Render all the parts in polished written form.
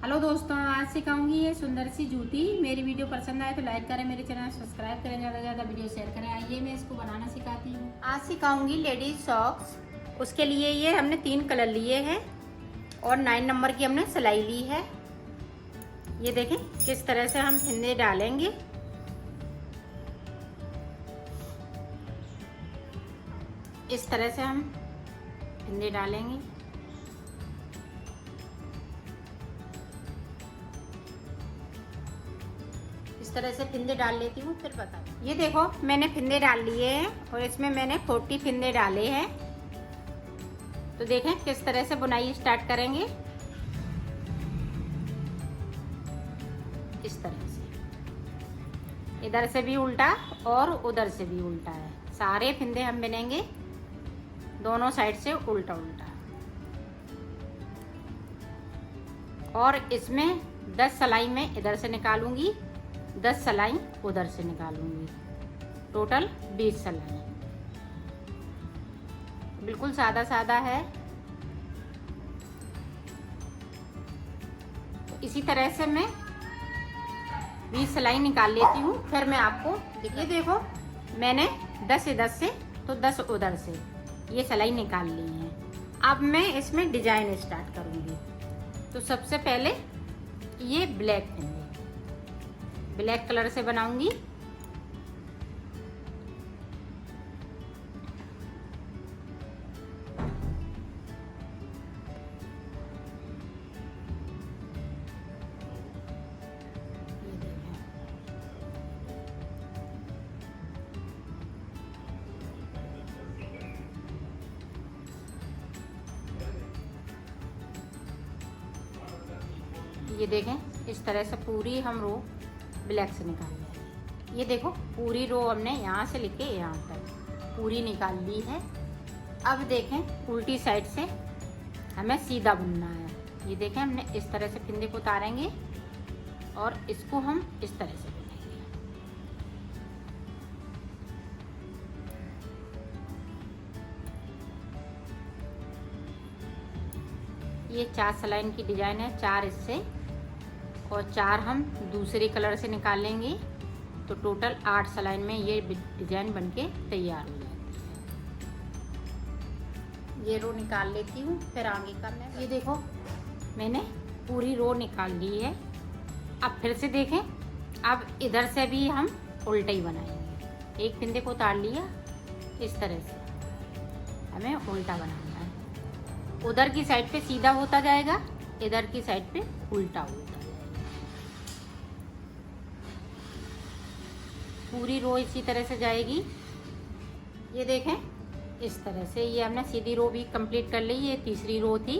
Hello दोस्तों, आज सिखाऊंगी ये सुंदर सी जूती। मेरी वीडियो पसंद आए तो लाइक करें, मेरे चैनल सब्सक्राइब करें, ज़्यादा से ज़्यादा वीडियो शेयर करें। आइए मैं इसको बनाना सिखाती हूँ। आज सिखाऊंगी लेडीज सॉक्स। उसके लिए ये हमने 3 कलर लिए हैं और 9 नंबर की हमने सिलाई ली है। ये देखें किस तरह से हम फिंदे डालेंगे। इस तरह से हम फिंदे डालेंगे। इस तरह से फिंदे डाल लेती हूँ, फिर बता। ये देखो मैंने फिंदे डाल लिए हैं और इसमें मैंने 40 फिंदे डाले हैं। तो देखें किस तरह से बुनाई स्टार्ट करेंगे। इस तरह से इधर से भी उल्टा और उधर से भी उल्टा है। सारे फिंदे हम बुनेंगे दोनों साइड से उल्टा उल्टा। और इसमें 10 सिलाई मैं इधर से निकालूंगी, 10 सिलाई उधर से निकालूंगी। टोटल 20 सिलाई। बिल्कुल सादा सादा है। तो इसी तरह से मैं 20 सिलाई निकाल लेती हूँ, फिर मैं आपको ये देखो मैंने 10 इधर से तो 10 उधर से ये सिलाई निकाल ली है। अब मैं इसमें डिजाइन स्टार्ट करूँगी। तो सबसे पहले ये ब्लैक फिंदे ब्लैक कलर से बनाऊंगी। ये देखें इस तरह से पूरी हम रो ब्लैक से निकाल लेंगे। ये देखो पूरी रो हमने यहाँ से लेके यहाँ तक पूरी निकाल ली है। अब देखें उल्टी साइड से हमें सीधा बुनना है। ये देखें हमने इस तरह से फिंदे को उतारेंगे और इसको हम इस तरह से बुनेंगे। ये 4 सिलाई की डिजाइन है, 4 इससे और 4 हम दूसरे कलर से निकाल लेंगे। तो टोटल 8 सिलाई में ये डिजाइन बनके तैयार हो जाती है। ये रो निकाल लेती हूँ, फिर आगे का मैं ये देखो मैंने पूरी रो निकाल ली है। अब फिर से देखें, अब इधर से भी हम उल्टा ही बनाएंगे। एक फिंदे को उतार लिया, इस तरह से हमें उल्टा बनाना है। उधर की साइड पे सीधा होता जाएगा, इधर की साइड पे उल्टा होता। पूरी रो इसी तरह से जाएगी। ये देखें इस तरह से ये हमने सीधी रो भी कंप्लीट कर ली। ये तीसरी रो थी।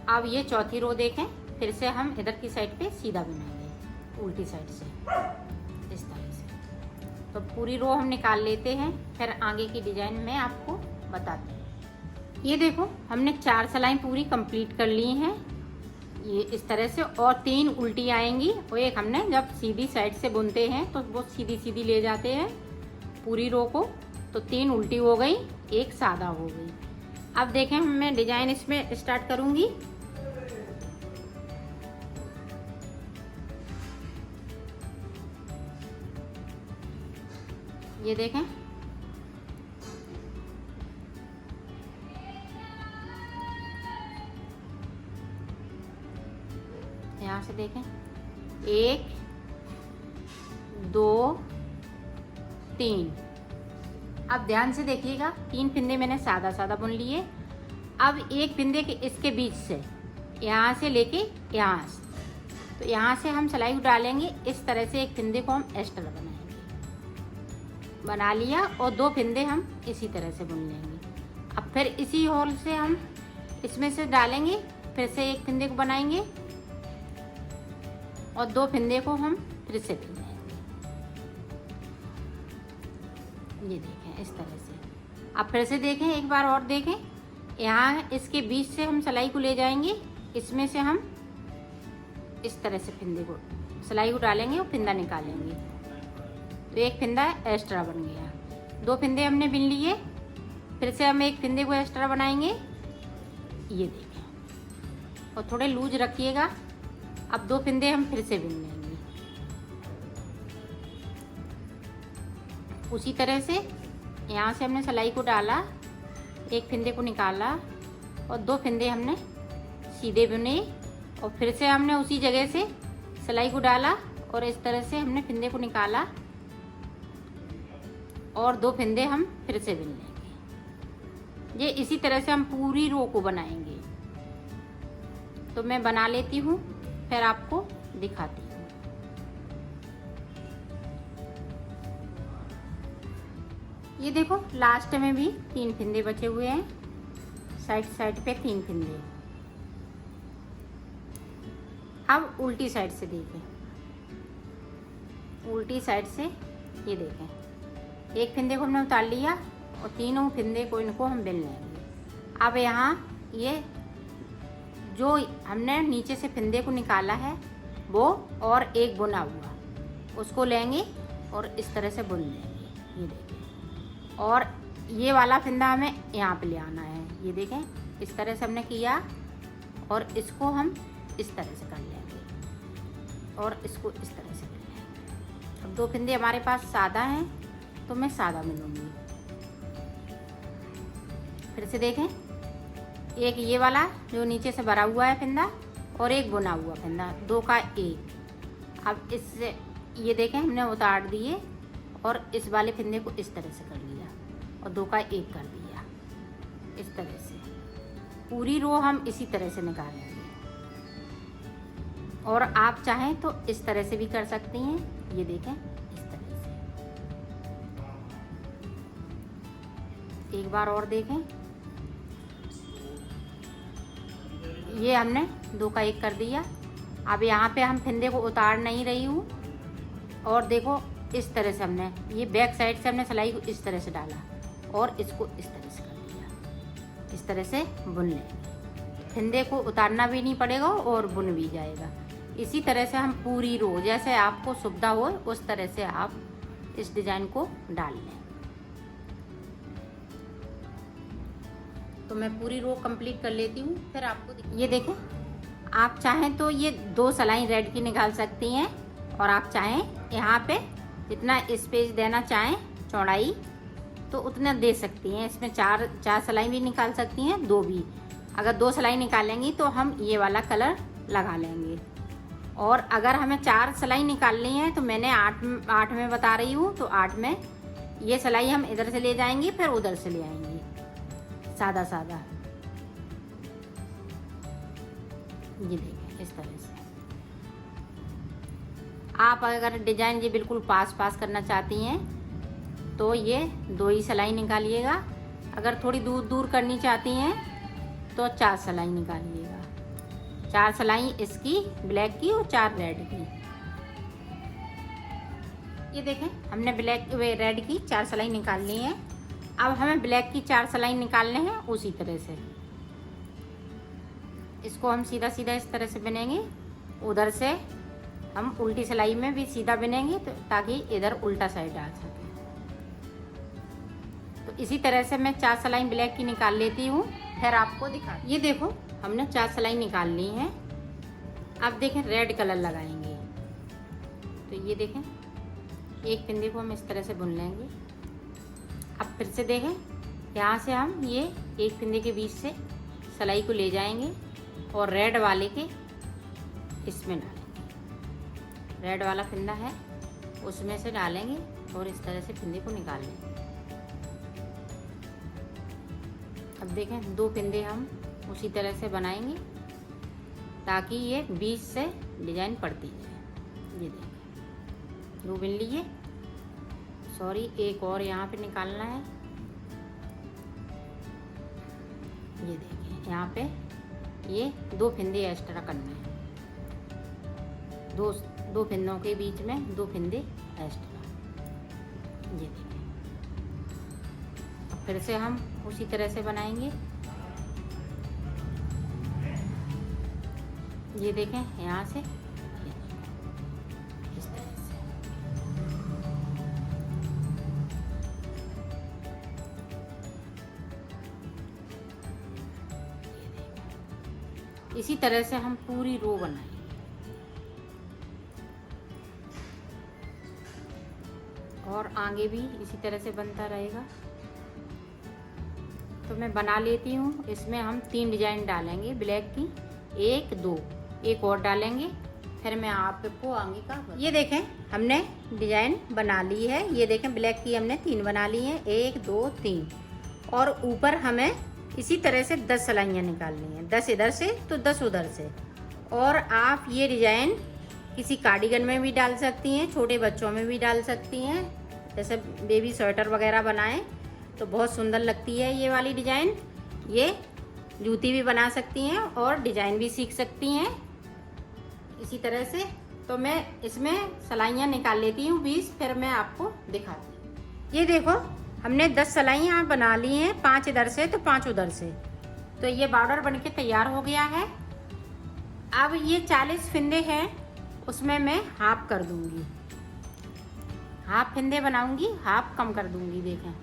अब ये चौथी रो देखें, फिर से हम इधर की साइड पे सीधा बनाएंगे उल्टी साइड से इस तरह से। तो पूरी रो हम निकाल लेते हैं, फिर आगे की डिजाइन में आपको बताते हैं। ये देखो हमने 4 सिलाई पूरी कंप्लीट कर ली हैं। ये इस तरह से और 3 उल्टी आएंगी और एक हमने जब सीधी साइड से बुनते हैं तो वो सीधी सीधी ले जाते हैं पूरी रो को। तो 3 उल्टी हो गई, एक सादा हो गई। अब देखें मैं डिजाइन इसमें स्टार्ट करूंगी। ये देखें यहाँ से देखें 1 2 3। अब ध्यान से देखिएगा 3 फिंदे मैंने सादा सादा बुन लिए। अब एक फिंदे के इसके बीच से यहाँ से लेके यहाँ से, तो यहाँ से हम सिलाई डालेंगे। इस तरह से एक फिंदे को हम एक्स्ट्रा बनाएंगे। बना लिया और 2 फिंदे हम इसी तरह से बुन लेंगे। अब फिर इसी होल से हम इसमें से डालेंगे, फिर से एक फिंदे को बनाएंगे और 2 फिंदे को हम फिर से बुनेंगे। ये देखें इस तरह से। अब फिर से देखें, एक बार और देखें। यहाँ इसके बीच से हम सिलाई को ले जाएंगे, इसमें से हम इस तरह से फिंदे को सिलाई को डालेंगे और फिंदा निकालेंगे। तो एक फिंदा एक्स्ट्रा बन गया। 2 फिंदे हमने बिन लिए, फिर से हम एक फिंदे को एक्स्ट्रा बनाएंगे। ये देखें और थोड़े लूज रखिएगा अब 2 फंदे हम फिर से बुन लेंगे। उसी तरह से यहाँ से हमने सिलाई को डाला, एक फंदे को निकाला और 2 फंदे हमने सीधे बुने और फिर से हमने उसी जगह से सिलाई को डाला और इस तरह से हमने फंदे को निकाला और 2 फंदे हम फिर से बुन लेंगे। ये इसी तरह से हम पूरी रो को बनाएंगे। तो मैं बना लेती हूँ, फिर आपको दिखाती हूँ। ये देखो लास्ट में भी 3 फंदे बचे हुए हैं, साइड पे 3 फंदे। अब उल्टी साइड से देखें, उल्टी साइड से ये देखें, एक फंदे को हमने उतार लिया और तीनों फंदे को इनको हम बेल लेंगे। अब यहाँ ये जो हमने नीचे से फंदे को निकाला है वो और एक बुना हुआ उसको लेंगे और इस तरह से बुन लेंगे। ये देखें, और ये वाला फंदा हमें यहाँ पे ले आना है। ये देखें इस तरह से हमने किया और इसको हम इस तरह से कर लेंगे और इसको इस तरह से कर लेंगे। अब 2 फंदे हमारे पास सादा हैं तो मैं सादा बुनूंगी। फिर से देखें, एक ये वाला जो नीचे से भरा हुआ है फंदा और एक बुना हुआ फंदा, 2 का 1। अब इससे ये देखें हमने उतार दिए और इस वाले फंदे को इस तरह से कर लिया और 2 का 1 कर दिया। इस तरह से पूरी रो हम इसी तरह से निकालेंगे और आप चाहें तो इस तरह से भी कर सकती हैं। ये देखें इस तरह से, एक बार और देखें, ये हमने 2 का 1 कर दिया। अब यहाँ पे हम फंदे को उतार नहीं रही हूँ और देखो इस तरह से हमने ये बैक साइड से हमने सिलाई को इस तरह से डाला और इसको इस तरह से कर दिया। इस तरह से बुन लेंगे, फंदे को उतारना भी नहीं पड़ेगा और बुन भी जाएगा। इसी तरह से हम पूरी रो, जैसे आपको सुविधा हो उस तरह से आप इस डिजाइन को डाल लें। तो मैं पूरी रो कंप्लीट कर लेती हूँ, फिर आपको ये देखें, आप चाहें तो ये 2 सिलाई रेड की निकाल सकती हैं और आप चाहें यहाँ पे जितना स्पेस देना चाहें चौड़ाई तो उतना दे सकती हैं। इसमें 4 सिलाई भी निकाल सकती हैं, 2 भी। अगर 2 सिलाई निकालेंगी तो हम ये वाला कलर लगा लेंगे और अगर हमें 4 सिलाई निकालनी है तो मैंने 8 में बता रही हूँ। तो 8 में ये सिलाई हम इधर से ले जाएंगे फिर उधर से ले आएंगे, सादा सादा। ये देखें इस तरह से। आप अगर डिजाइन ये बिल्कुल पास करना चाहती हैं तो ये 2 ही सिलाई निकालिएगा। अगर थोड़ी दूर दूर करनी चाहती हैं तो 4 सिलाई निकालिएगा, 4 सिलाई इसकी ब्लैक की और 4 रेड की। ये देखें हमने ब्लैक रेड की 4 सिलाई निकाल ली है। अब हमें ब्लैक की 4 सिलाई निकालने हैं उसी तरह से। इसको हम सीधा सीधा इस तरह से बुनेंगे, उधर से हम उल्टी सिलाई में भी सीधा बुनेंगे तो ताकि इधर उल्टा साइड आ सके। तो इसी तरह से मैं 4 सिलाई ब्लैक की निकाल लेती हूँ, फिर आपको दिखा। ये देखो हमने 4 सिलाई निकाल ली है। अब देखें रेड कलर लगाएंगे। तो ये देखें एक फंदे को हम इस तरह से बुन लेंगे। अब फिर से देखें, यहाँ से हम ये एक फंदे के बीच से सिलाई को ले जाएंगे और रेड वाले के इसमें डालेंगे। रेड वाला फंदा है उसमें से डालेंगे और इस तरह से फंदे को निकाल लेंगे। अब देखें 2 फंदे हम उसी तरह से बनाएंगे ताकि ये बीच से डिजाइन पड़ती जाए। ये देखें 2 बुन लिए, सॉरी एक और यहाँ पे निकालना है। ये देखिए यहाँ पे ये 2 फंदे एक्स्ट्रा करना है, दो फंदों के बीच में 2 फंदे एक्स्ट्रा। ये देखिए अब फिर से हम उसी तरह से बनाएंगे। ये देखें यहाँ से इस तरह से। इसी तरह से हम पूरी रो बनाएंगे। और आगे भी इसी तरह से बनता रहेगा। तो मैं बना लेती हूँ। इसमें हम 3 डिजाइन डालेंगे ब्लैक की, 1 2 एक और डालेंगे, फिर मैं आपको आगे का ये देखें हमने डिजाइन बना ली है। ये देखें ब्लैक की हमने 3 बना ली हैं, 1 2 3, और ऊपर हमें इसी तरह से 10 सिलाइयाँ निकालनी हैं, 10 इधर से तो 10 उधर से। और आप ये डिजाइन किसी कार्डिगन में भी डाल सकती हैं, छोटे बच्चों में भी डाल सकती हैं, जैसे बेबी स्वेटर वगैरह बनाएं तो बहुत सुंदर लगती है ये वाली डिजाइन। ये जूती भी बना सकती हैं और डिजाइन भी सीख सकती हैं इसी तरह से। तो मैं इसमें सिलाइयाँ निकाल लेती हूँ 20, फिर मैं आपको दिखाती हूँ। ये देखो हमने 10 सिलाइयाँ बना ली हैं, 5 इधर से तो 5 उधर से। तो ये बॉर्डर बनके तैयार हो गया है। अब ये 40 फिंदे हैं, उसमें मैं हाफ कर दूंगी, हाफ फिंदे बनाऊंगी, हाफ कम कर दूंगी। देखें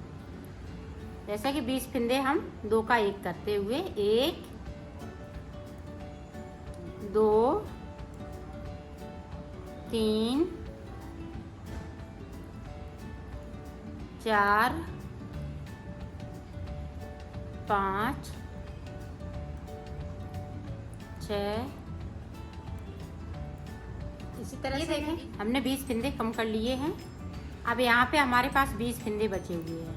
जैसे कि 20 फिंदे हम 2 का 1 करते हुए 1 2 3 4 5 6 इसी तरह से देखें हमने 20 फिंदे कम कर लिए हैं। अब यहाँ पे हमारे पास 20 फिंदे बचे हुए हैं,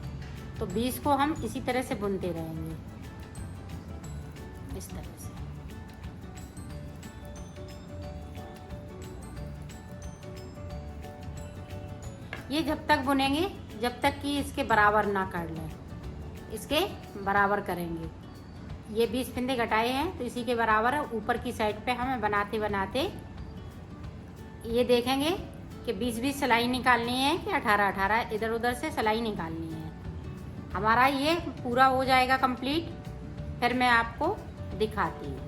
तो 20 को हम इसी तरह से बुनते रहेंगे, इस तरह से। ये जब तक बुनेंगे जब तक कि इसके बराबर ना कर लें, इसके बराबर करेंगे। ये 20 फिंदे घटाए हैं तो इसी के बराबर ऊपर की साइड पे हमें बनाते बनाते ये देखेंगे कि 20-20 सिलाई निकालनी है कि 18-18 इधर उधर से सिलाई निकालनी है। हमारा ये पूरा हो जाएगा कंप्लीट, फिर मैं आपको दिखाती हूँ।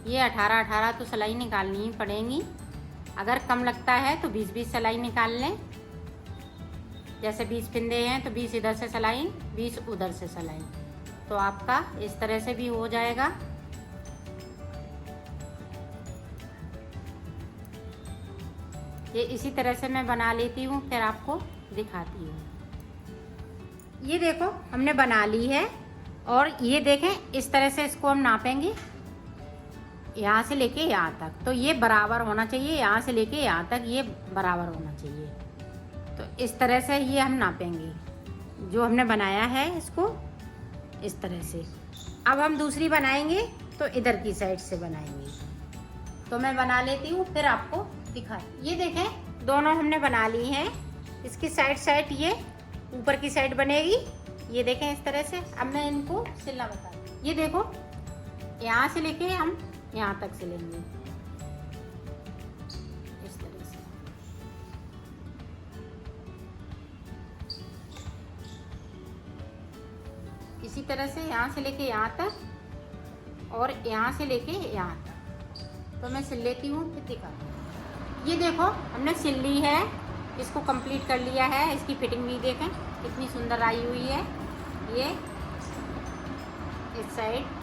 ये 18-18 तो सिलाई निकालनी ही पड़ेंगी। अगर कम लगता है तो 20-20 सिलाई निकाल लें। जैसे 20 फिंदे हैं तो 20 इधर से सिलाई, 20 उधर से सिलाई, तो आपका इस तरह से भी हो जाएगा। ये इसी तरह से मैं बना लेती हूँ, फिर आपको दिखाती हूँ। ये देखो हमने बना ली है, और ये देखें इस तरह से इसको हम नापेंगे यहाँ से लेके यहाँ तक। तो ये बराबर होना चाहिए, यहाँ से लेके यहाँ तक ये बराबर होना चाहिए। तो इस तरह से ये हम नापेंगे जो हमने बनाया है इसको, इस तरह से। अब हम दूसरी बनाएंगे तो इधर की साइड से बनाएंगे। तो मैं बना लेती हूँ, फिर आपको दिखा। ये देखें दोनों हमने बना ली हैं। इसकी साइड ये ऊपर की साइड बनेगी, ये देखें इस तरह से। अब मैं इनको सिलना बता दूँ। ये देखो यहाँ से लेके हम यहाँ तक सिलेंगे इस तरह से। इसी तरह से यहाँ से लेके यहाँ तक और यहाँ से लेके यहाँ तक। तो मैं सिल लेती हूँ, फिर दिखाती हूँ। ये देखो हमने सिल ली है, इसको कंप्लीट कर लिया है। इसकी फिटिंग भी देखें कितनी सुंदर आई हुई है। ये इस साइड